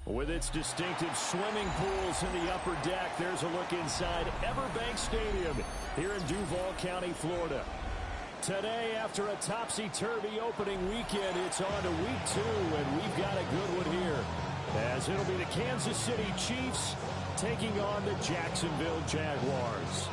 With its distinctive swimming pools in the upper deck, there's a look inside Everbank Stadium here in Duval County, Florida. Today, after a topsy-turvy opening weekend, it's on to week 2, and we've got a good one here, as it'll be the Kansas City Chiefs taking on the Jacksonville Jaguars.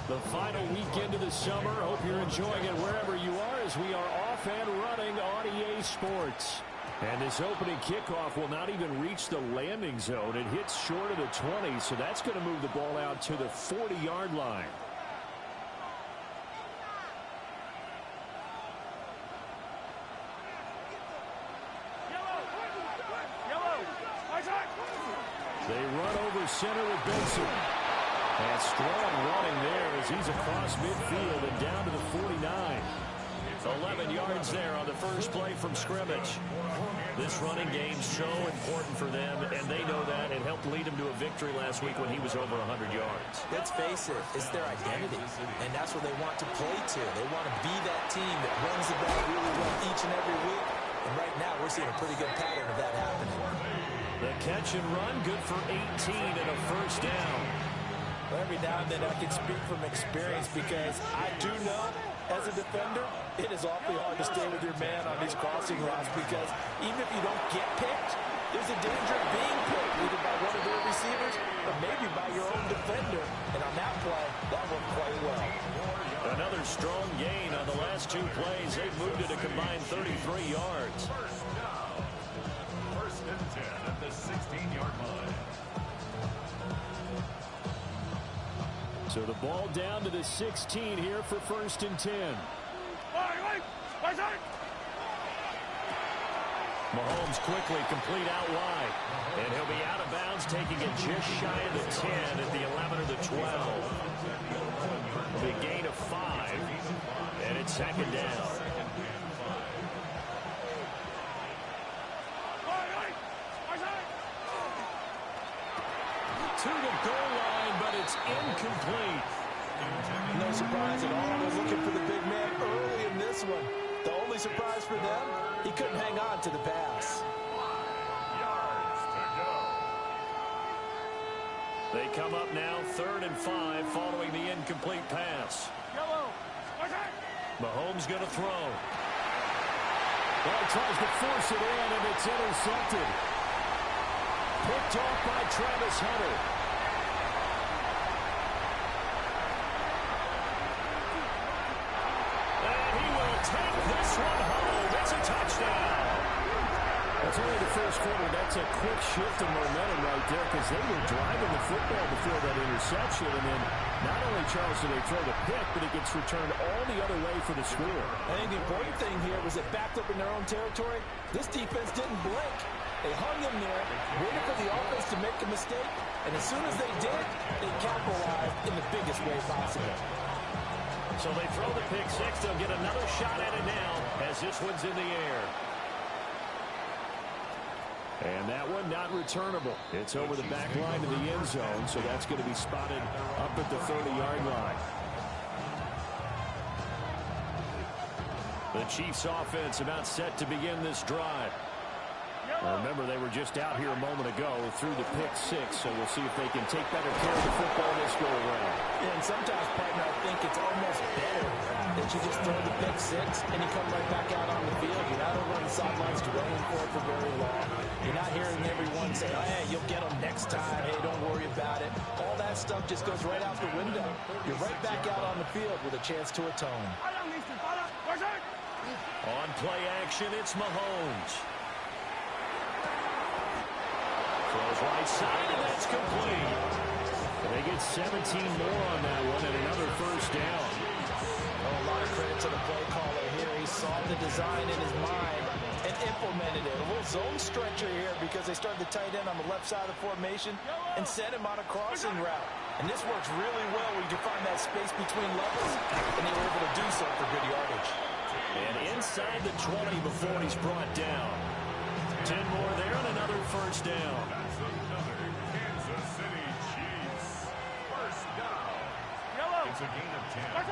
The final weekend of the summer. Hope you're enjoying it wherever you are, as we are off and running on EA Sports. And this opening kickoff will not even reach the landing zone. It hits short of the 20, so that's going to move the ball out to the 40-yard line. They run over center with Benson. And strong running there as he's across midfield and down to the 49. 11 yards there on the first play from scrimmage. This running game's so important for them, and they know that. It helped lead them to a victory last week when he was over 100 yards. Let's face it, it's their identity, and that's what they want to play to. They want to be that team that runs the ball really well each and every week. And right now, we're seeing a pretty good pattern of that happening. The catch and run, good for 18 and a first down. Every now and then I can speak from experience, because I do know, as a defender, it is awfully hard to stay with your man on these crossing routes, because even if you don't get picked, there's a danger of being picked, either by one of their receivers or maybe by your own defender. And on that play, that worked quite well. Another strong gain on the last 2 plays. They've moved it a combined 33 yards. First and 10 at the 16-yard line. So the ball down to the 16 here for first and 10. Mahomes quickly complete out wide. And he'll be out of bounds, taking it just shy of the 10 at the 11 or the 12. Big gain of 5. And it's second down. To the goal line, but it's incomplete. No surprise at all. They're looking for the big man early in this one. The only surprise for them, he couldn't hang on to the pass. Yards to go. They come up now 3rd and 5 following the incomplete pass. Mahomes going to throw. Well, he tries to force it in, and it's intercepted. Picked off by Travis Hunter. And he will take this one home. It's a touchdown. That's only the first quarter. That's a quick shift of momentum right there, because they were driving the football before that interception. And then not only, Charles, do they throw the pick, but it gets returned all the other way for the score. I think the important thing here was it backed up in their own territory. This defense didn't blink. They hung in there, waited for the offense to make a mistake, and as soon as they did, they capitalized in the biggest way possible. So they throw the pick six. They'll get another shot at it now as this one's in the air. And that one not returnable. It's over the back line of the end zone, so that's going to be spotted up at the 30-yard line. The Chiefs offense about set to begin this drive. Remember, they were just out here a moment ago through the pick six, so we'll see if they can take better care of the football this go-around. Yeah, and sometimes, partner, I think it's almost better that you just throw the pick six and you come right back out on the field. You're not over on the sidelines dwelling for it for very long. You're not hearing everyone say, oh, hey, you'll get them next time. Hey, don't worry about it. All that stuff just goes right out the window. You're right back out on the field with a chance to atone. On play action, it's Mahomes. Throws right side, and that's complete. And they get 17 more on that one and another first down. Oh, a lot of credit to the play caller here. He saw the design in his mind and implemented it. A little zone stretcher here because they started the tight end on the left side of the formation and sent him on a crossing route. And this works really well where you can find that space between levels, and they were able to do so for good yardage. And inside the 20 before he's brought down. 10 more there and another first down. That's another Kansas City Chiefs first down. It's a gain of 10.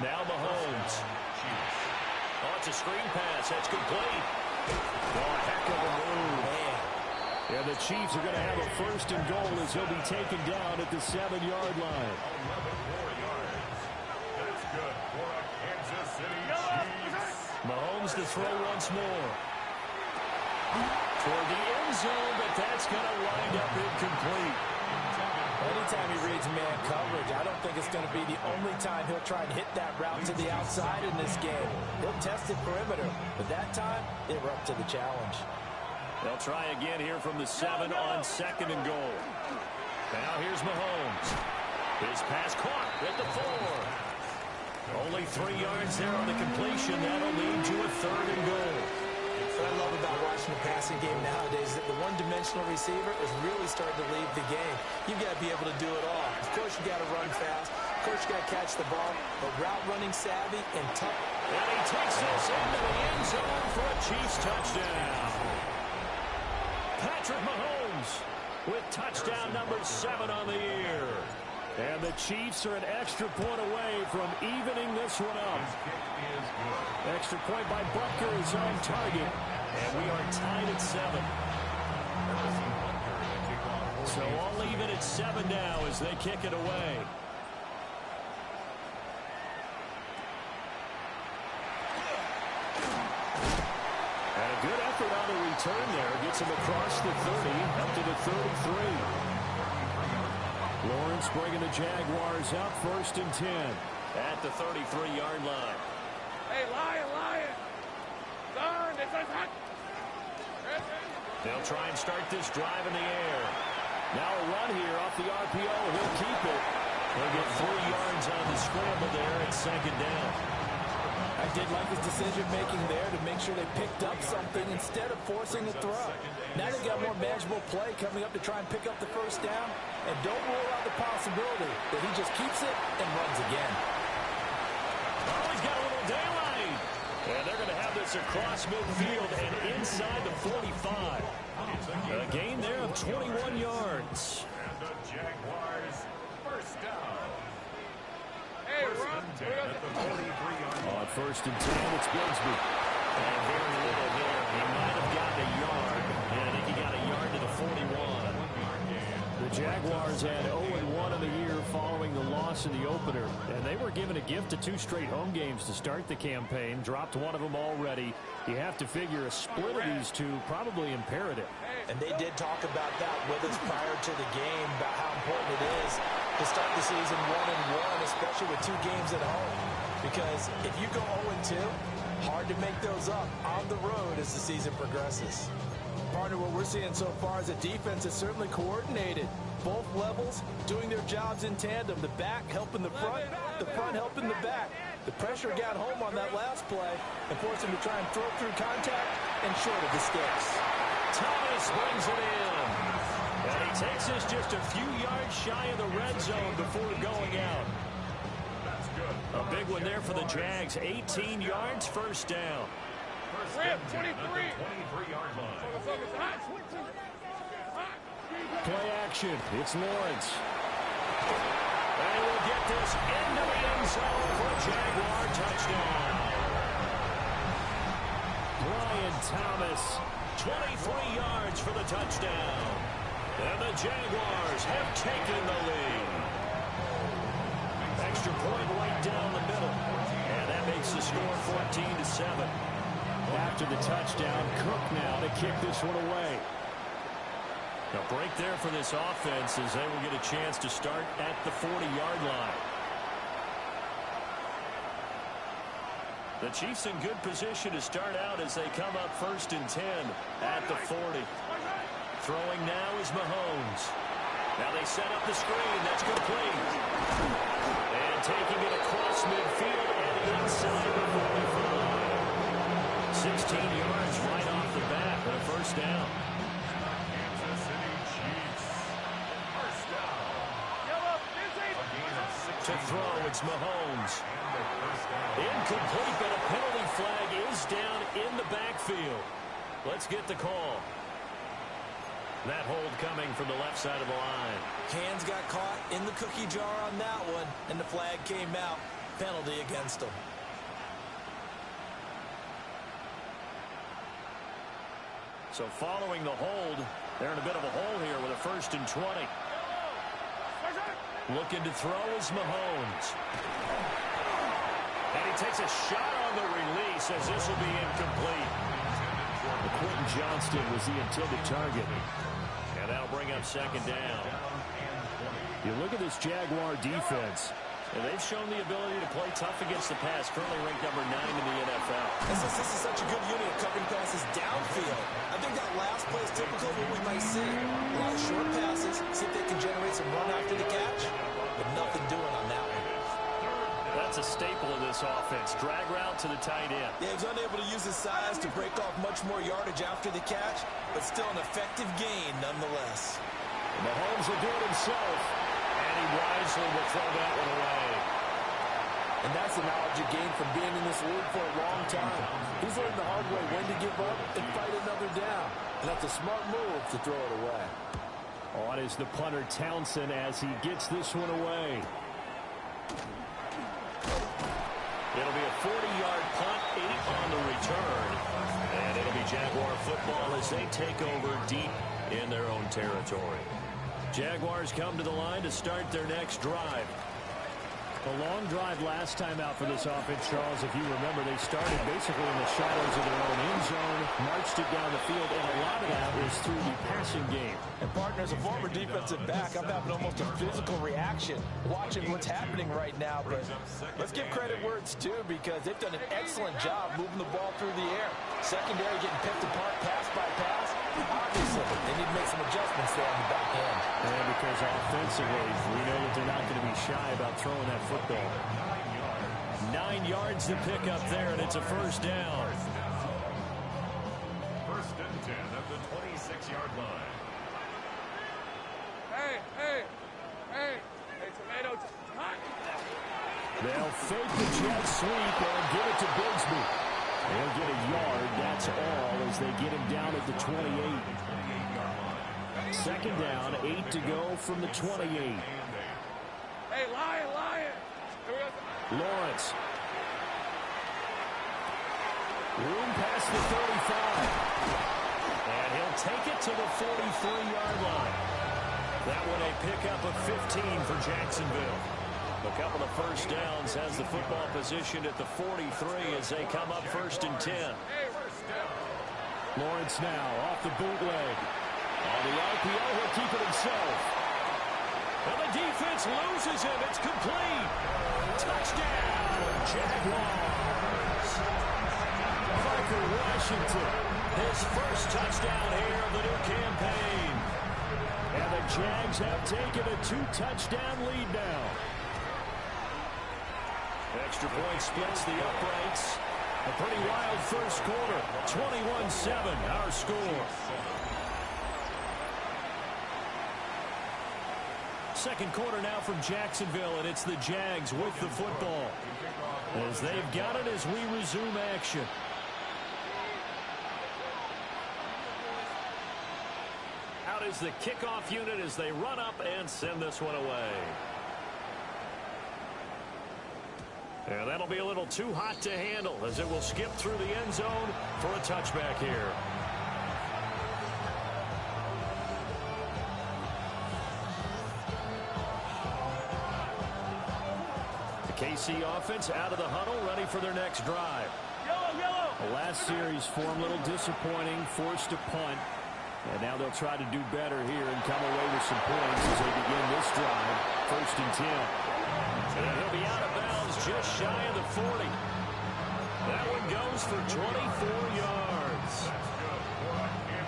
Now Mahomes. Oh, it's a screen pass. That's complete. Oh, heck of a move. Man. Yeah, the Chiefs are going to have a first and goal as he'll be taken down at the 7-yard line. 11 more yards. That's good for a Kansas City Chiefs. Mahomes to throw once more. Toward the end zone, but that's going to wind up incomplete. Anytime he reads man coverage, I don't think it's going to be the only time he'll try and hit that route to the outside in this game. He'll test the perimeter, but that time, they were up to the challenge. They'll try again here from the 7 on 2nd and goal. Now here's Mahomes. His pass caught at the 4. Only 3 yards there on the completion. That'll lead to a 3rd and goal. What I love about watching the passing game nowadays is that the one-dimensional receiver is really starting to leave the game. You've got to be able to do it all. Of course, you got to run fast. Of course, you got to catch the ball. But route running savvy and tough. And he takes this into the end zone for a Chiefs touchdown. Patrick Mahomes with touchdown number 7 on the year. And the Chiefs are an extra point away from evening this one up. Extra point by Butker is on target. And we are tied at 7. So all even at 7 now as they kick it away. And a good effort on the return there. Gets him across the 30, up to the 33. Lawrence bringing the Jaguars up 1st and 10 at the 33-yard line. Hey, Lion! Son, it's a hot. They'll try and start this drive in the air. Now a run here off the RPO. He'll keep it. He'll get 3 yards on the scramble there at 2nd down. I did like his decision-making there to make sure they picked up something instead of forcing a throw. Now they've got more manageable play coming up to try and pick up the first down. And don't rule out the possibility that he just keeps it and runs again. Oh, he's got a little daylight. And they're going to have this across midfield and inside the 45. A gain there of 21 yards. And the Jaguars first down. Hey, Ron. At the 43-yard line. On 1st and 10, it's Bigsby. And very little there. He might have gotten a yard. And I think he got a yard to the 41. The Jaguars had 0-1 of the year following the loss in the opener. And they were given a gift of 2 straight home games to start the campaign. Dropped one of them already. You have to figure a split of these two probably imperative. And they did talk about that with us prior to the game, about how important it is to start the season 1-1, especially with 2 games at home. Because if you go 0-2, hard to make those up on the road as the season progresses. Partner, what we're seeing so far is a defense that's certainly coordinated. Both levels doing their jobs in tandem. The back helping the front helping the back. The pressure got home on that last play and forced him to try and throw through contact and short of the sticks. Thomas brings it in. And he takes us just a few yards shy of the red zone before going out. That's good. A big one there for the Jags. 18 yards, first down. First Rip, and 10 at the 23. 23-yard line. Motherfucker's hot. Play action. It's Lawrence. And he will get this into the end zone for a Jaguar touchdown. Brian Thomas, 23 yards for the touchdown. And the Jaguars have taken the lead. Extra point right down the middle. And that makes the score 14-7. After the touchdown, Cook now to kick this one away. A break there for this offense as they will get a chance to start at the 40-yard line. The Chiefs in good position to start out as they come up 1st and 10 at the 40. Throwing now is Mahomes. Now they set up the screen. That's complete. And taking it across midfield and inside the 45. 16 yards right off the bat for a first down. Kansas City Chiefs first down. To throw, it's Mahomes. And the first down. Incomplete, but a penalty flag is down in the backfield. Let's get the call. That hold coming from the left side of the line. Hands got caught in the cookie jar on that one, and the flag came out. Penalty against him. So following the hold, they're in a bit of a hole here with a 1st and 20. Looking to throw is Mahomes. And he takes a shot on the release as this will be incomplete. Quentin Johnston was the intended target. And that'll bring up 2nd down. You look at this Jaguar defense, and they've shown the ability to play tough against the pass, currently ranked number 9 in the NFL. This is such a good unit of covering passes downfield. I think that last play is typical of what we might see. A lot of short passes, see if they can generate some run after the catch, but nothing doing on that one. That's a staple of this offense. Drag route to the tight end. Yeah, he was unable to use his size to break off much more yardage after the catch, but still an effective gain nonetheless. Mahomes will do it himself, and he wisely will throw that one away. And that's the knowledge you gain from being in this league for a long time. He's learned the hard way when to give up and fight another down. And that's a smart move to throw it away. On is the punter Townsend as he gets this one away. It'll be a 40-yard punt, 8 on the return. And it'll be Jaguar football as they take over deep in their own territory. Jaguars come to the line to start their next drive. A long drive last time out for this offense, Charles. If you remember, they started basically in the shadows of their own end zone, marched it down the field, and a lot of that was through the passing game. And, partner, as a former defensive back, I'm having almost a physical reaction watching what's happening right now. But let's give credit where it's due because they've done an excellent job moving the ball through the air. Secondary getting picked apart pass by pass. Obviously, they need to make some adjustments there on the back end. And because offensively, we know that they're not going to be shy about throwing that football. 9 yards to pick up there, and it's a 1st down. 1st and 10 at the 26-yard line. Hey, tomato, hot. They'll fake the jet sweep and give it to Bigsby. They'll get a yard, that's all, as they get him down at the 28. 2nd down, 8 to go from the 28. Hey, lion. Lawrence. Room past the 35. And he'll take it to the 43-yard line. That one a pickup of 15 for Jacksonville. A couple of 1st downs has the football positioned at the 43 as they come up 1st and 10. Lawrence now off the bootleg. On the RPO, he'll keep it himself. And the defense loses him. It's complete. Touchdown, Jaguars. Parker Washington, his 1st touchdown here of the new campaign. And the Jags have taken a 2-touchdown lead now. Extra point splits the uprights. A pretty wild 1st quarter. 21-7, our score. 2nd quarter now from Jacksonville, and it's the Jags with the football. As they've got it as we resume action. Out is the kickoff unit as they run up and send this one away. And that'll be a little too hot to handle as it will skip through the end zone for a touchback here. The KC offense out of the huddle, ready for their next drive. Yellow. The last series form a little disappointing, forced to punt. And now they'll try to do better here and come away with some points as they begin this drive. 1st and 10. And he'll be out of bounds just shy of the 40. That one goes for 24 yards.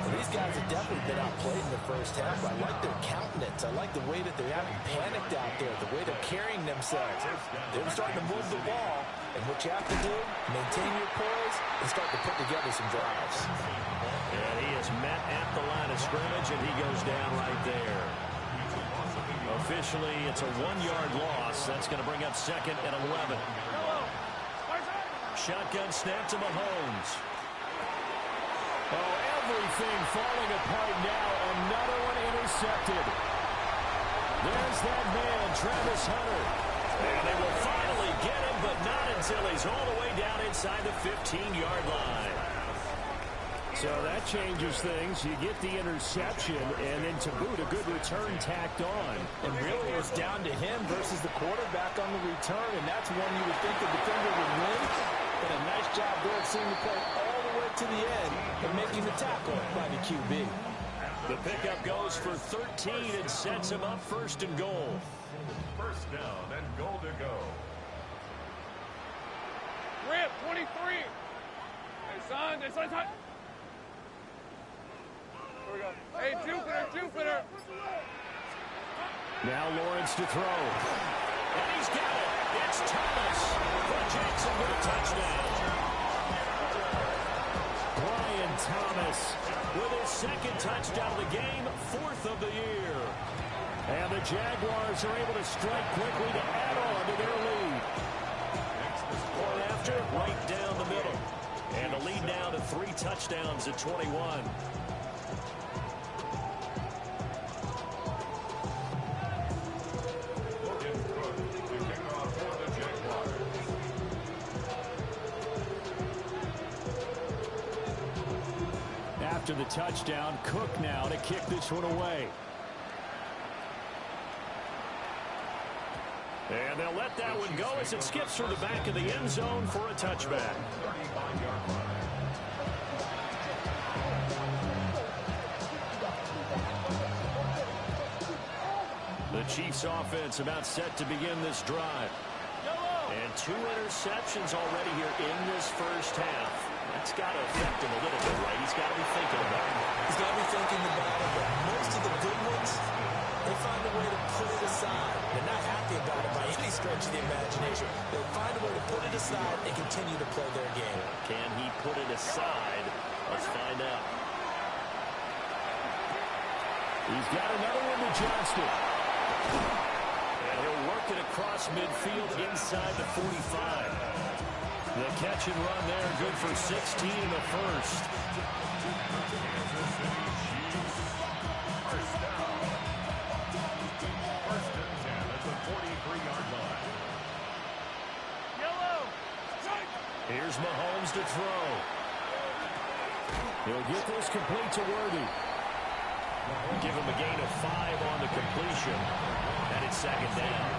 Well, these guys have definitely been outplayed in the 1st half. I like their countenance. I like the way that they haven't panicked out there, the way they're carrying themselves. They're starting to move the ball. And what you have to do, maintain your poise and start to put together some drives. And he is met at the line of scrimmage, and he goes down right there. Officially, it's a 1-yard loss. That's going to bring up 2nd and 11. Shotgun snap to Mahomes. Oh, everything falling apart now. Another one intercepted. There's that man, Travis Hunter. And they will finally get him, but not until he's all the way down inside the 15-yard line. So that changes things. You get the interception, and then to boot, a good return tacked on. And really it was down to him versus the quarterback on the return, and that's one you would think the defender would win. But a nice job there, seeing the play all the way to the end and making the tackle by the QB. The pickup goes for 13 and sets him up first and goal. First down and goal to go. Rip, 23. Hey, son. Here we go. Hey, Jupiter. Now Lawrence to throw. And he's got it. It's Thomas for Jackson with a touchdown. Brian Thomas with his second touchdown of the game, fourth of the year. And the Jaguars are able to strike quickly to add on to their lead. Point after, right down the middle. And the lead now to 3 touchdowns at 21. After the touchdown, Cook now to kick this one away. And they'll let that one go as it skips through the back of the end zone for a touchback. The Chiefs offense about set to begin this drive. And 2 interceptions already here in this first half. That's got to affect him a little bit, right? He's got to be thinking about it. He's got to be thinking about it, but most of the good ones, they find a way to put it aside. They're not happy about it by any stretch of the imagination. They find a way to put it aside and continue to play their game. Can he put it aside? Let's find out. He's got another one to Johnston. And he'll work it across midfield inside the 45. The catch and run there, good for 16 in the first. First down. First and 10 at the 43-yard line. Yellow. Here's Mahomes to throw. He'll get this complete to Worthy. Give him a gain of 5 on the completion. And it's second down.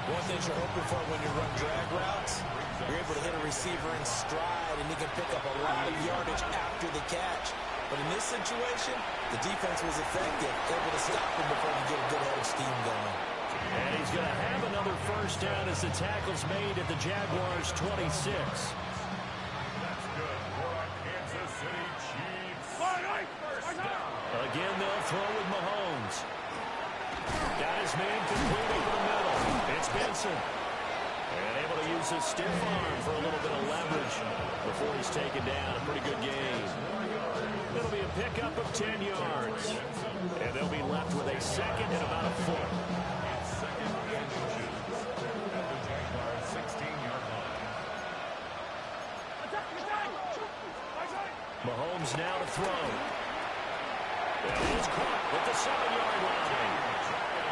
One thing you're hoping for when you run drag routes, you're able to hit a receiver in stride, and he can pick up a lot of yardage after the catch. But in this situation, the defense was effective, able to stop him before he get a good head of steam going. And he's going to have another first down as the tackle's made at the Jaguars' 26. That's good for our Kansas City Chiefs. First down. Again, they'll throw with Mahomes. Got his man complete over the middle. It's Benson. And able to use his stiff arm for a little bit of leverage before he's taken down. A pretty good gain. It'll be a pickup of 10 yards. And they'll be left with a second and about a foot. Second and inches at the Jaguars' 16-yard line. Mahomes now to throw. And he's caught at the 7-yard line.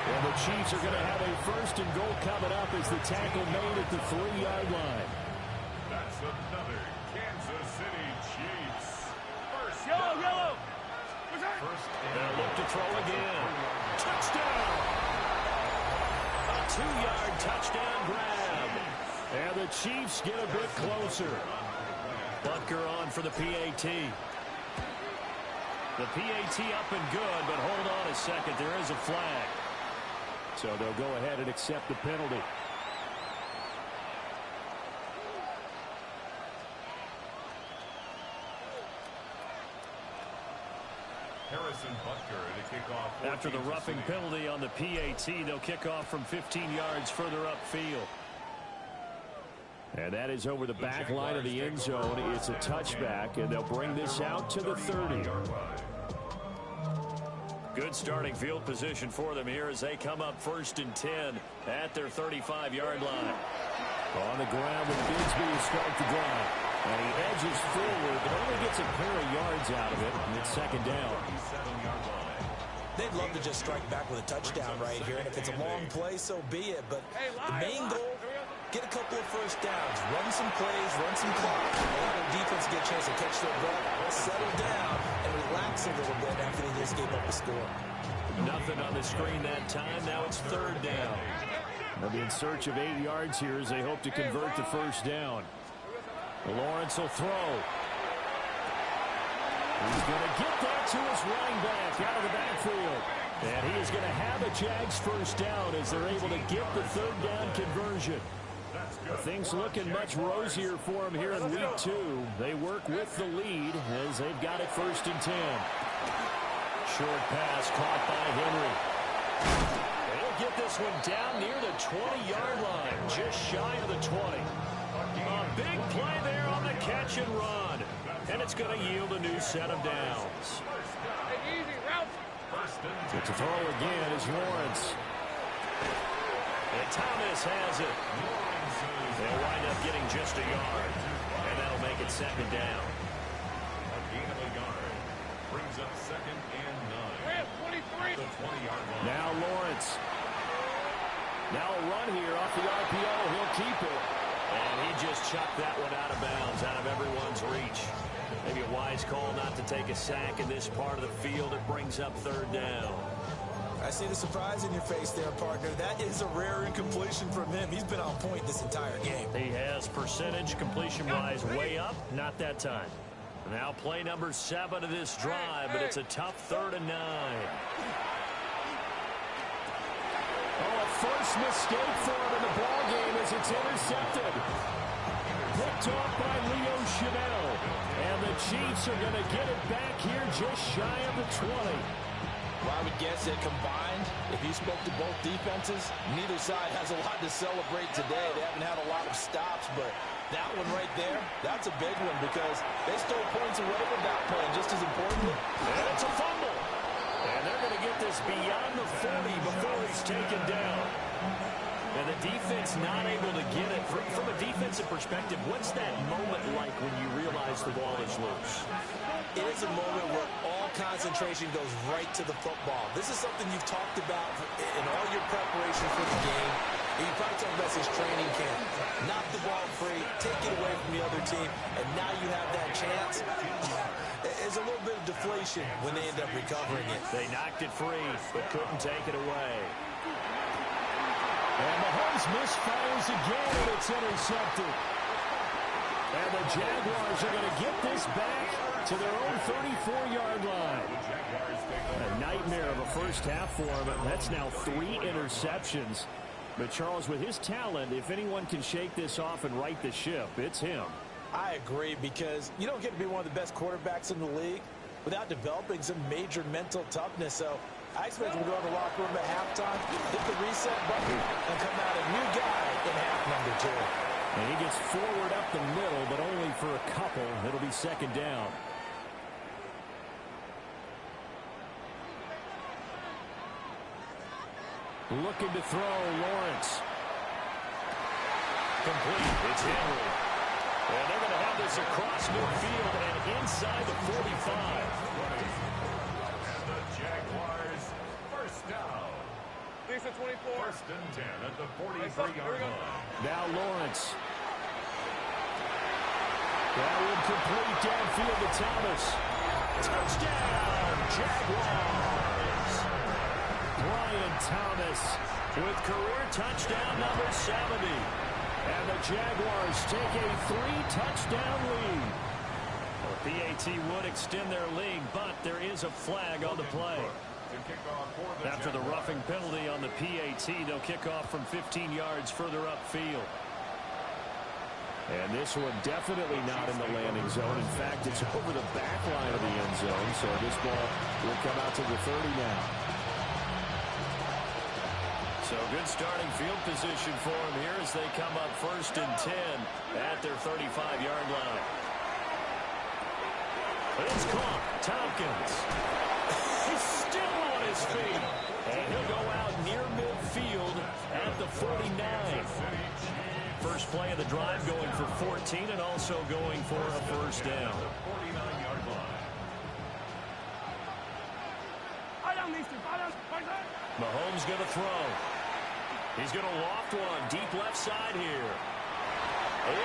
And the Chiefs are going to have a first and goal coming up as the tackle made at the 3-yard line. That's another Kansas City Chiefs. First Yellow, down. yellow. First They'll look to throw again. Touchdown! A 2-yard touchdown grab. And the Chiefs get a bit closer. Butker on for the PAT. The PAT up and good, but hold on a second. There is a flag. So they'll go ahead and accept the penalty. Harrison Butker to kick off. After the roughing penalty on the PAT, they'll kick off from 15 yards further upfield. And that is over the back line of the end zone. It's a touchback, and they'll bring this out to the 30. Good starting field position for them here as they come up first and 10 at their 35-yard line. On the ground with Bigsby to start the drive. And he edges moves forward, but only gets a pair of yards out of it, and it's second down. They'd love to just strike back with a touchdown right here, and if it's a long play, so be it. But the main goal, get a couple of first downs, run some plays, run some clock, allow the defense to get a chance to catch their breath, settle down, and relax a little bit after they just gave up a score. Nothing on the screen that time. Now it's third down. They'll be in search of 8 yards here as they hope to convert the first down. Lawrence will throw. He's going to get that to his running back out of the backfield. And he is going to have a JAX first down as they're able to get the third down conversion. Things looking much rosier for him here in week 2. They work with the lead as they've got it first and 10. Short pass caught by Henry. They'll get this one down near the 20-yard line, just shy of the 20. A big play there on the catch and run. And it's going to yield a new set of downs. To throw again is Lawrence. And Thomas has it. They'll wind up getting just a yard. And that'll make it second down. A gain of a yard brings up second and 9. 23. The 20-yard line. Now Lawrence. Now a run here off the RPO. He'll keep it. And he just chucked that one out of bounds, out of everyone's reach. Maybe a wise call not to take a sack in this part of the field. It brings up third down. I see the surprise in your face there, partner. That is a rare incompletion from him. He's been on point this entire game. He has percentage completion-wise way up. Not that time. Now play number 7 of this drive, but it's a tough 3rd and 9. Oh, a first mistake for him in the ballgame as it's intercepted. Picked off by Leo Chanel. And the Chiefs are going to get it back here just shy of the 20. Well, I would guess that combined, if you spoke to both defenses, neither side has a lot to celebrate today. They haven't had a lot of stops, but that one right there, that's a big one because they stole points away from that play. And just as importantly, and it's a fumble. And they're going to get this beyond the 40 before he's taken down. And the defense not able to get it. From a defensive perspective, what's that moment like when you realize the ball is loose? It is a moment where all concentration goes right to the football. This is something you've talked about in all your preparation for the game. And you probably talked about this training camp. Knock the ball free, take it away from the other team, and now you have that chance. There's a little bit of deflation when they end up recovering it. They knocked it free, but couldn't take it away. And Mahomes misfires again, and it's intercepted. And the Jaguars are going to get this back to their own 34-yard line. A nightmare of a first half for him. That's now 3 interceptions. But Charles, with his talent, if anyone can shake this off and right the ship, it's him. I agree, because you don't get to be one of the best quarterbacks in the league without developing some major mental toughness. So I expect him to go in the locker room at halftime, hit the reset button, and come out a new guy in half number 2. And he gets forward up the middle, but only for a couple. It'll be second down. Looking to throw, Lawrence. Complete. It's Henry. And they're going to have this across midfield and inside the 45. And the Jaguars first down. Lisa 24. First and 10 at the 43-yard line. Now Lawrence. That one complete downfield to Thomas. Touchdown, Jaguars. Brian Thomas with career touchdown number 70. And the Jaguars take a 3-touchdown lead. The PAT would extend their lead, but there is a flag on the play. After the roughing penalty on the PAT, they'll kick off from 15 yards further upfield. And this one definitely not in the landing zone. In fact, it's over the back line of the end zone, so this ball will come out to the 30 now. So good starting field position for them here as they come up first and 10 at their 35-yard line. It's caught. Tompkins. He's still on his feet. And he'll go out near midfield at the 49. first play of the drive, going for 14 and also going for a first down. 49-yard line. Mahomes going to throw. He's going to loft one deep left side here.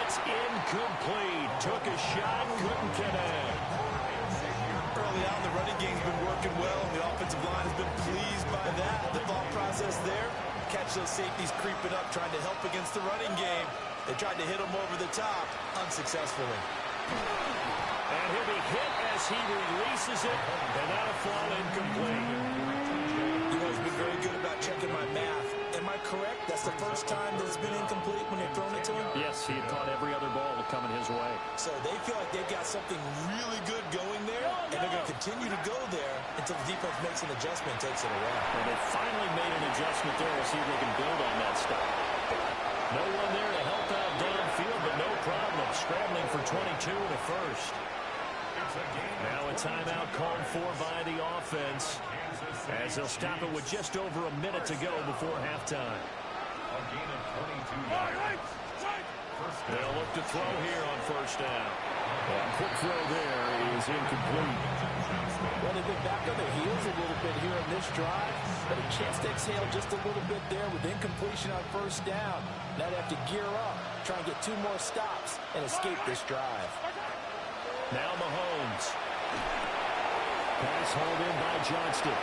It's incomplete. Took a shot, couldn't connect. Early on, the running game's been working well, and the offensive line has been pleased by that. The thought process there, catch those safeties creeping up, trying to help against the running game. They tried to hit him over the top, unsuccessfully. And he'll be hit as he releases it, and that'll fall incomplete. You know, he's been very good about checking my math. Am I correct? That's the first time that it's been incomplete when they've thrown it to him? Yes, he had caught every other ball coming his way. So they feel like they've got something really good going there, and they're going to continue to go there until the defense makes an adjustment and takes it away. And they finally made an adjustment there. We'll see if they can build on that stuff. No one there to help out downfield, but no problem. Scrambling for 22 to first. Now a timeout called for by the offense, as they'll stop it with just over a minute to go before halftime. A gain of 22 yards. They'll look to throw here on first down. And quick throw there is incomplete. Well, they've been back on their heels a little bit here on this drive, but a chance to exhale just a little bit there with incompletion on first down. Now they have to gear up, try and get 2 more stops, and escape this drive. Now Mahomes. Pass hauled in by Johnston.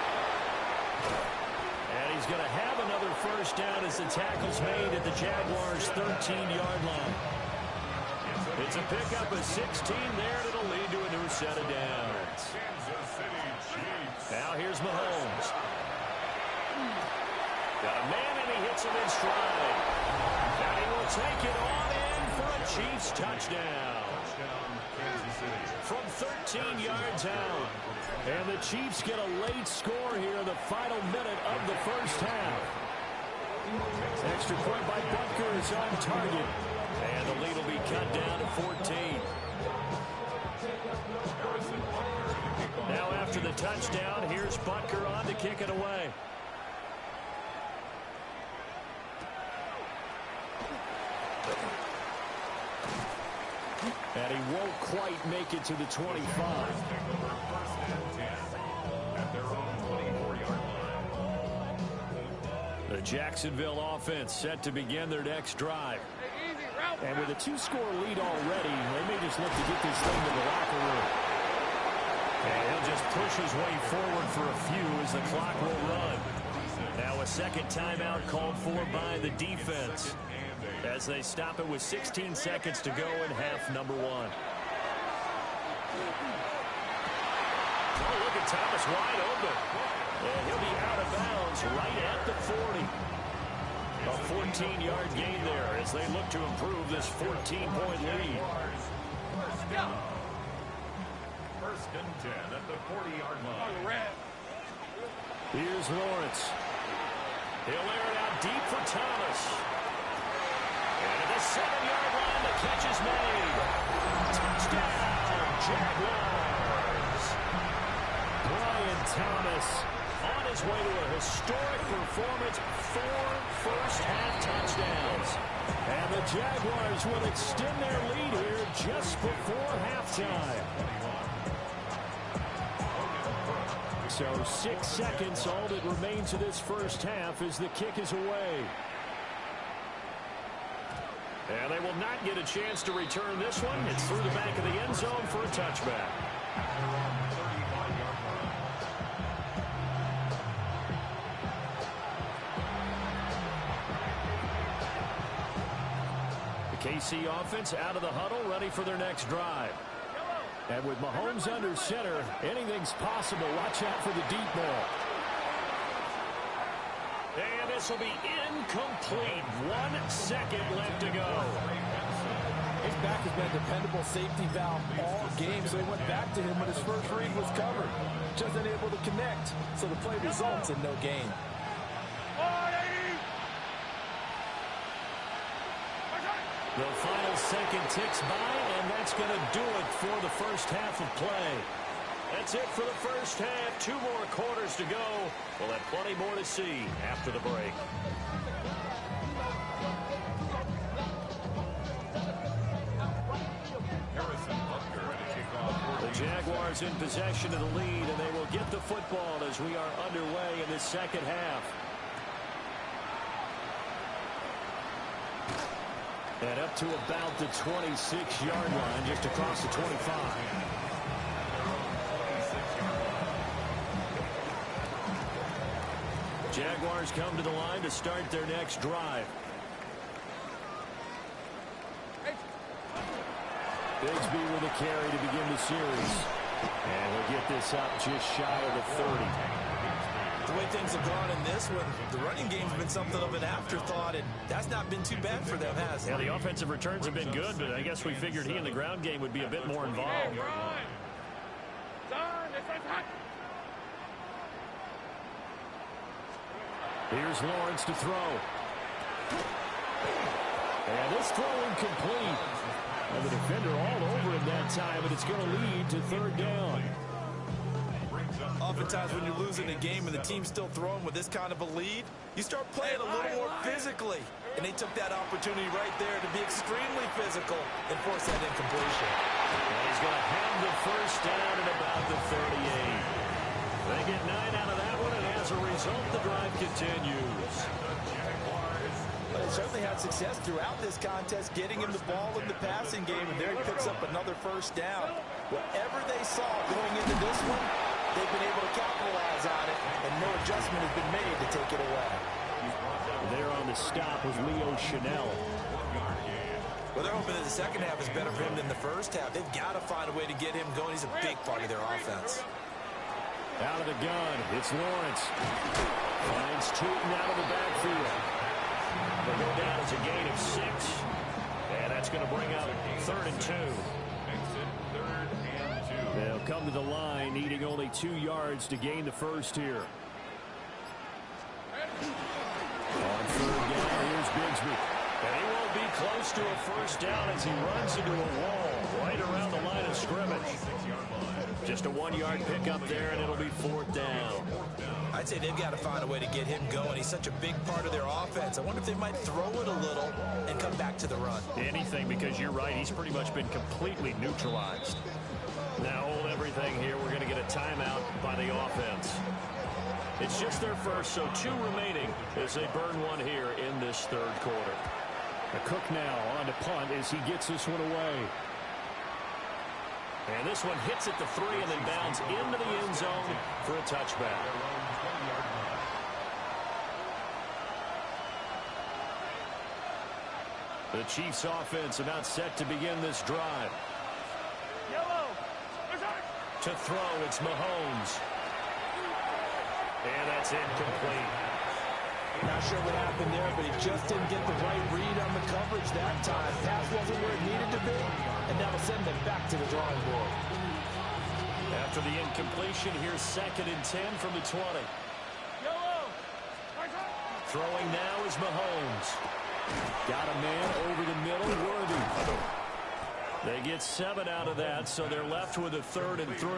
And he's going to have another first down as the tackle's made at the Jaguars' 13-yard line. It's a pickup of 16 there, and it'll lead to a new set of downs. Kansas City Chiefs. Now here's Mahomes. Got a man, and he hits him in stride. And he will take it on in for a Chiefs touchdown. Kansas City. From 13 yards out. And the Chiefs get a late score here in the final minute of the first half. Extra point by Butker is on target. And the lead will be cut down to 14. Now after the touchdown, here's Butker on to kick it away. And he won't quite make it to the 25. Take over first and 10 at their own 24-yard line. The Jacksonville offense set to begin their next drive. And with a 2-score lead already, they may just look to get this thing to the locker room. And he'll just push his way forward for a few as the clock will run. Now a second timeout called for by the defense, as they stop it with 16 seconds to go in half number 1. Oh, look at Thomas wide open. And he'll be out of bounds right at the 40. A 14-yard gain there as they look to improve this 14-point lead. First and 10 at the 40-yard line. Here's Lawrence. He'll air it out deep for Thomas. And at the 7-yard line, the catch is made. Touchdown, Jaguars. Brian Thomas on his way to a historic performance, 4 first-half touchdowns. And the Jaguars will extend their lead here just before halftime. So 6 seconds, all that remains of this first half as the kick is away. And they will not get a chance to return this one. It's through the back of the end zone for a touchback. The KC offense out of the huddle, ready for their next drive. And with Mahomes under center, anything's possible. Watch out for the deep ball. And this will be incomplete. 1 second left to go. His back has been a dependable safety valve all game, so he went back to him when his first read was covered. Just unable to connect, so the play results in no gain. The final second ticks by, and that's going to do it for the first half of play. That's it for the first half. 2 more quarters to go. We'll have plenty more to see after the break. Jaguars in possession of the lead, and they will get the football as we are underway in the second half. And up to about the 26-yard line, just across the 25. Jaguars come to the line to start their next drive. Bigsby with a carry to begin the series. And we'll get this up just shy of the 30. The way things have gone in this one, the running game's been something of an afterthought, and that's not been too bad for them, has it? Yeah, the offensive returns have been good, but I guess we figured he in the ground game would be a bit more involved. Here's Lawrence to throw. And this throw incomplete. And the defender all over him that time, and it's going to lead to third down. Oftentimes when you're losing a game and the team's still throwing with this kind of a lead, you start playing a little more physically. And they took that opportunity right there to be extremely physical and force that incompletion. And he's going to have the first down at about the 38. They get 9 out of that one, and as a result, the drive continues. But they certainly had success throughout this contest, getting him the ball in the passing game, and there he picks up another first down. Whatever they saw going into this one, they've been able to capitalize on it, and no adjustment has been made to take it away. There on the stop was Leo Chanel. Well, they're hoping that the second half is better for him than the first half. They've got to find a way to get him going. He's a big part of their offense. Out of the gun, it's Lawrence. Finds Tootin out of the backfield. They'll go down as a gain of 6. And that's going to bring up 3rd and 2. They'll come to the line, needing only 2 yards to gain the first here. On 3rd down, here's Bigsby. And he won't be close to a first down as he runs into a wall right around the line of scrimmage. Just a 1-yard pickup there, and it'll be 4th down. I'd say they've got to find a way to get him going. He's such a big part of their offense. I wonder if they might throw it a little and come back to the run. Anything, because you're right. He's pretty much been completely neutralized. Now hold everything here. We're going to get a timeout by the offense. It's just their first, so 2 remaining as they burn one here in this 3rd quarter. Cook now on to punt as he gets this one away. And this one hits at the 3 and then bounds into the end zone for a touchback. The Chiefs offense about set to begin this drive. To throw, it's Mahomes. And that's incomplete. Not sure what happened there, but he just didn't get the right read on the coverage that time. Pass wasn't where it needed to be, and that'll send them back to the drawing board. After the incompletion, here's 2nd and 10 from the 20. Throwing now is Mahomes. Got a man over the middle, Worthy. They get 7 out of that, so they're left with a 3rd and 3.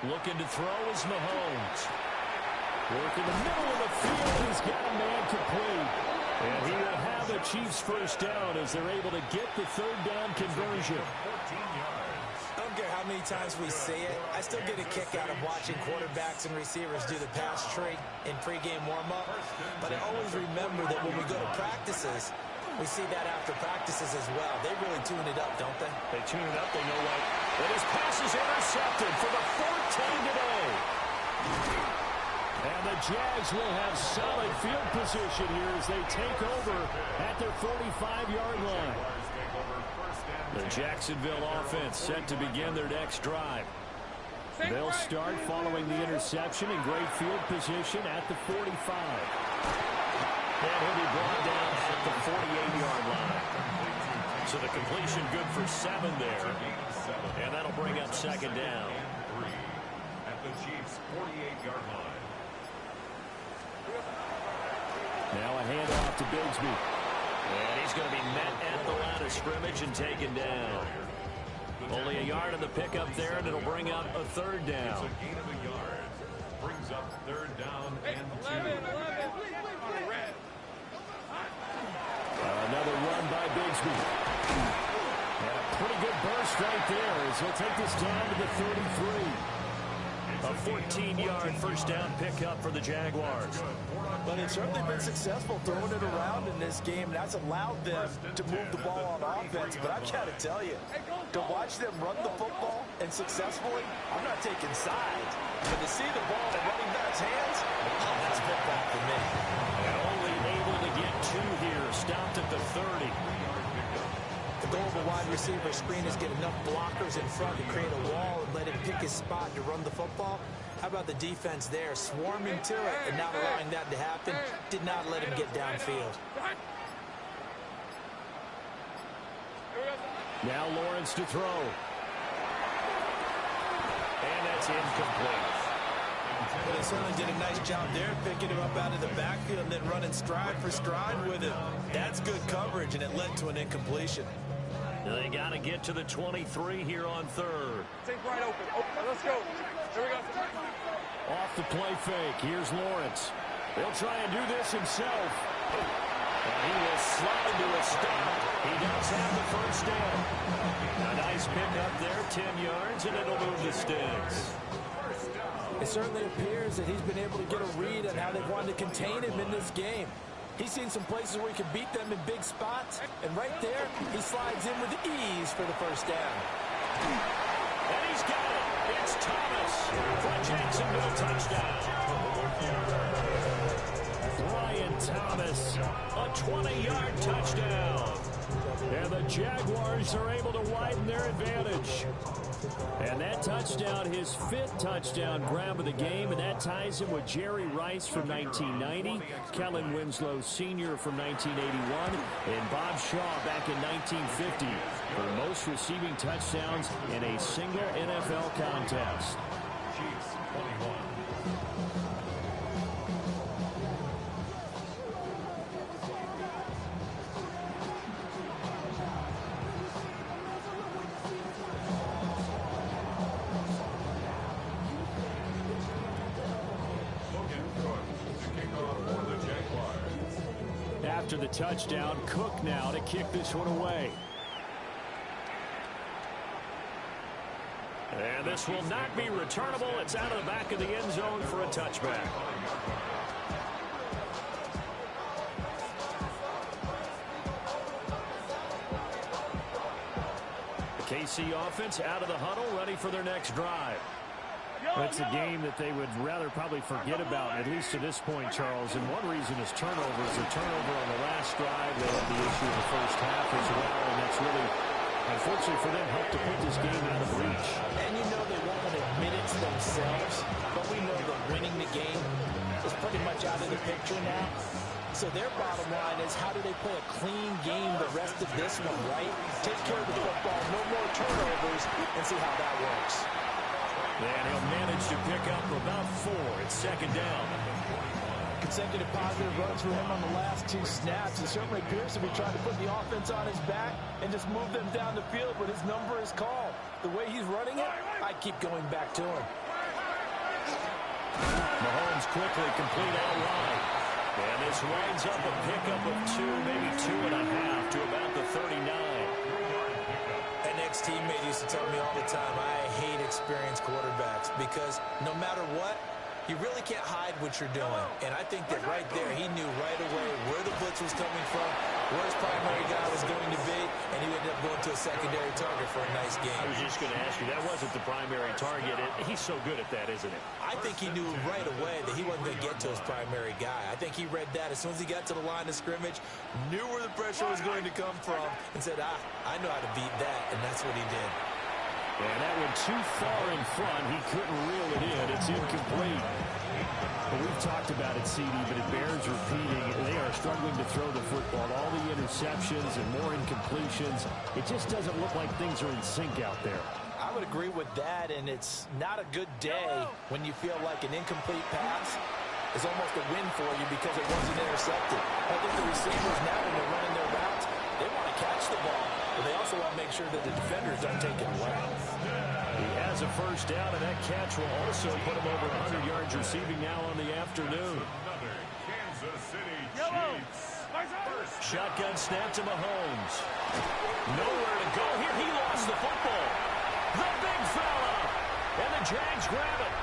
Looking to throw is Mahomes. Working the middle of the field. He's got a man complete. And he will have the Chiefs first down as they're able to get the 3rd down conversion. I don't care how many times we say it, I still get a kick out of watching quarterbacks and receivers do the pass tree in pregame warm-up. But I always remember that when we go to practices, we see that after practices as well. They really tune it up, don't they? They tune it up. They know what. And his pass is intercepted for the 4th time today. And the Jags will have solid field position here as they take over at their 45-yard line. The Jacksonville offense set to begin their next drive. They'll start following the interception in great field position at the 45. And he'll be brought down at the 48-yard line. So the completion good for 7 there. And that'll bring up 2nd down. At the Chiefs' 48-yard line. Now a handoff to Bigsby. And he's going to be met at the line of scrimmage and taken down. Only a yard on the pickup there, and it'll bring up a 3rd down. It's a gain of a yard. Brings up 3rd Oglesby. And a pretty good burst right there as he'll take this down to the 33. A 14-yard first down pickup for the Jaguars. But they've certainly been successful throwing it around in this game. That's allowed them to move the ball on offense. But I've got to tell you, to watch them run the football and successfully, I'm not taking sides. But to see the ball in the running back's hands, oh, that's football for me. And only able to get 2 here. Stopped at the 30. The goal of a wide receiver screen is get enough blockers in front to create a wall and let him pick his spot to run the football. How about the defense there, swarming to it and not allowing that to happen? Did not let him get downfield. Now Lawrence to throw. And that's incomplete. But they certainly did a nice job there, picking him up out of the backfield and then running stride for stride with him. That's good coverage, and it led to an incompletion. They got to get to the 23 here on third. Take right open. Let's go. Here we go. Off the play fake. Here's Lawrence. He'll try and do this himself. And he will slide to a stop. He does have the first down. A nice pickup there, 10 yards, and it'll move the sticks. It certainly appears that he's been able to get a read on how they've wanted to contain him in this game. He's seen some places where he can beat them in big spots, and right there, he slides in with ease for the first down. And he's got it. It's Thomas for Jacksonville touchdown. Brian Thomas, a 20-yard touchdown. And the Jaguars are able to widen their advantage. And that touchdown, his 5th touchdown grab of the game, and that ties him with Jerry Rice from 1990, Kellen Winslow Sr. from 1981, and Bob Shaw back in 1950 for most receiving touchdowns in a single NFL contest. Chiefs 21. After the touchdown, Cook now to kick this one away. And this will not be returnable. It's out of the back of the end zone for a touchback. The KC offense out of the huddle, ready for their next drive. It's a game that they would rather probably forget about, at least to this point, Charles. And one reason is turnovers. A turnover on the last drive. They had the issue in the first half as well. And that's really, unfortunately for them, helped to put this game out of reach. And you know they won't admit it to themselves, but we know that winning the game is pretty much out of the picture now. So their bottom line is, how do they play a clean game the rest of this one, right? Take care of the football, no more turnovers, and see how that works. And he'll manage to pick up about 4. It's second down. Consecutive positive runs for him on the last 2 snaps. He certainly appears to be trying to put the offense on his back and just move them down the field, but his number is called. The way he's running it, I keep going back to him. Mahomes quickly complete out wide. And this winds up a pickup of 2, maybe 2.5 to about the 39. An ex-teammate used to tell me all the time, I hate experienced quarterbacks because no matter what, you really can't hide what you're doing. And I think that right there, he knew right away where the blitz was coming from, where his primary guy was going to be, and he ended up going to a secondary target for a nice game. I was just going to ask you, that wasn't the primary target. He's so good at that, isn't it? I think he knew right away that he wasn't going to get to his primary guy. I think he read that as soon as he got to the line of scrimmage, knew where the pressure was going to come from, and said, I know how to beat that, and that's what he did. And that one too far in front. He couldn't reel it in. It's incomplete. Well, we've talked about it, CD, but it bears repeating. They are struggling to throw the football. All the interceptions and more incompletions. It just doesn't look like things are in sync out there. I would agree with that, and it's not a good day when you feel like an incomplete pass is almost a win for you because it wasn't intercepted. I think the receivers now, when they're running their routes, they want to catch the ball, but they also want to make sure that the defenders don't take it away. He has a first down, and that catch will also put him over 100 yards receiving now on the afternoon. Another Kansas City Chiefs. Shotgun snap to Mahomes. Nowhere to go here. He lost the football. The big fella. And the Jags grab it.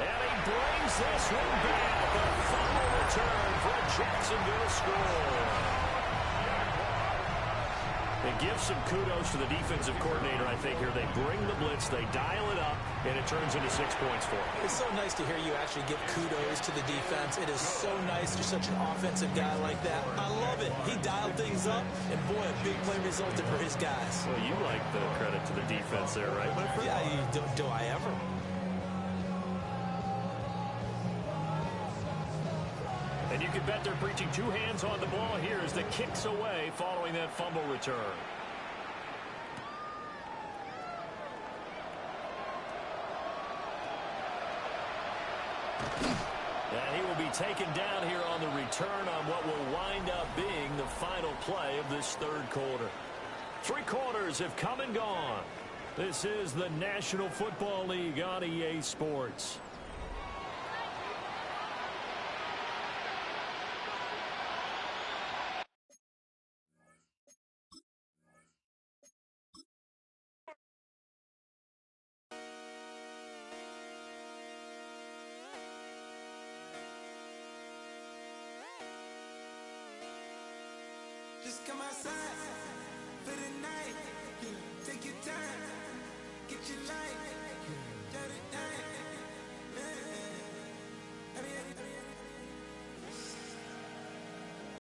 And he brings this one back. A fumble return for a Jacksonville score. It gives some kudos to the defensive coordinator, I think, here. They bring the blitz, they dial it up, and it turns into 6 points for them. It's so nice to hear you actually give kudos to the defense. It is so nice. You're such an offensive guy like that. I love it. He dialed things up, and boy, a big play resulted for his guys. Well, you like the credit to the defense there, right, my friend? Yeah, do I ever? And you can bet they're preaching two hands on the ball here as the kick's away following that fumble return. And he will be taken down here on the return on what will wind up being the final play of this third quarter. 3 quarters have come and gone. This is the National Football League on EA Sports. Just come outside for the night. Take your time. Get your life.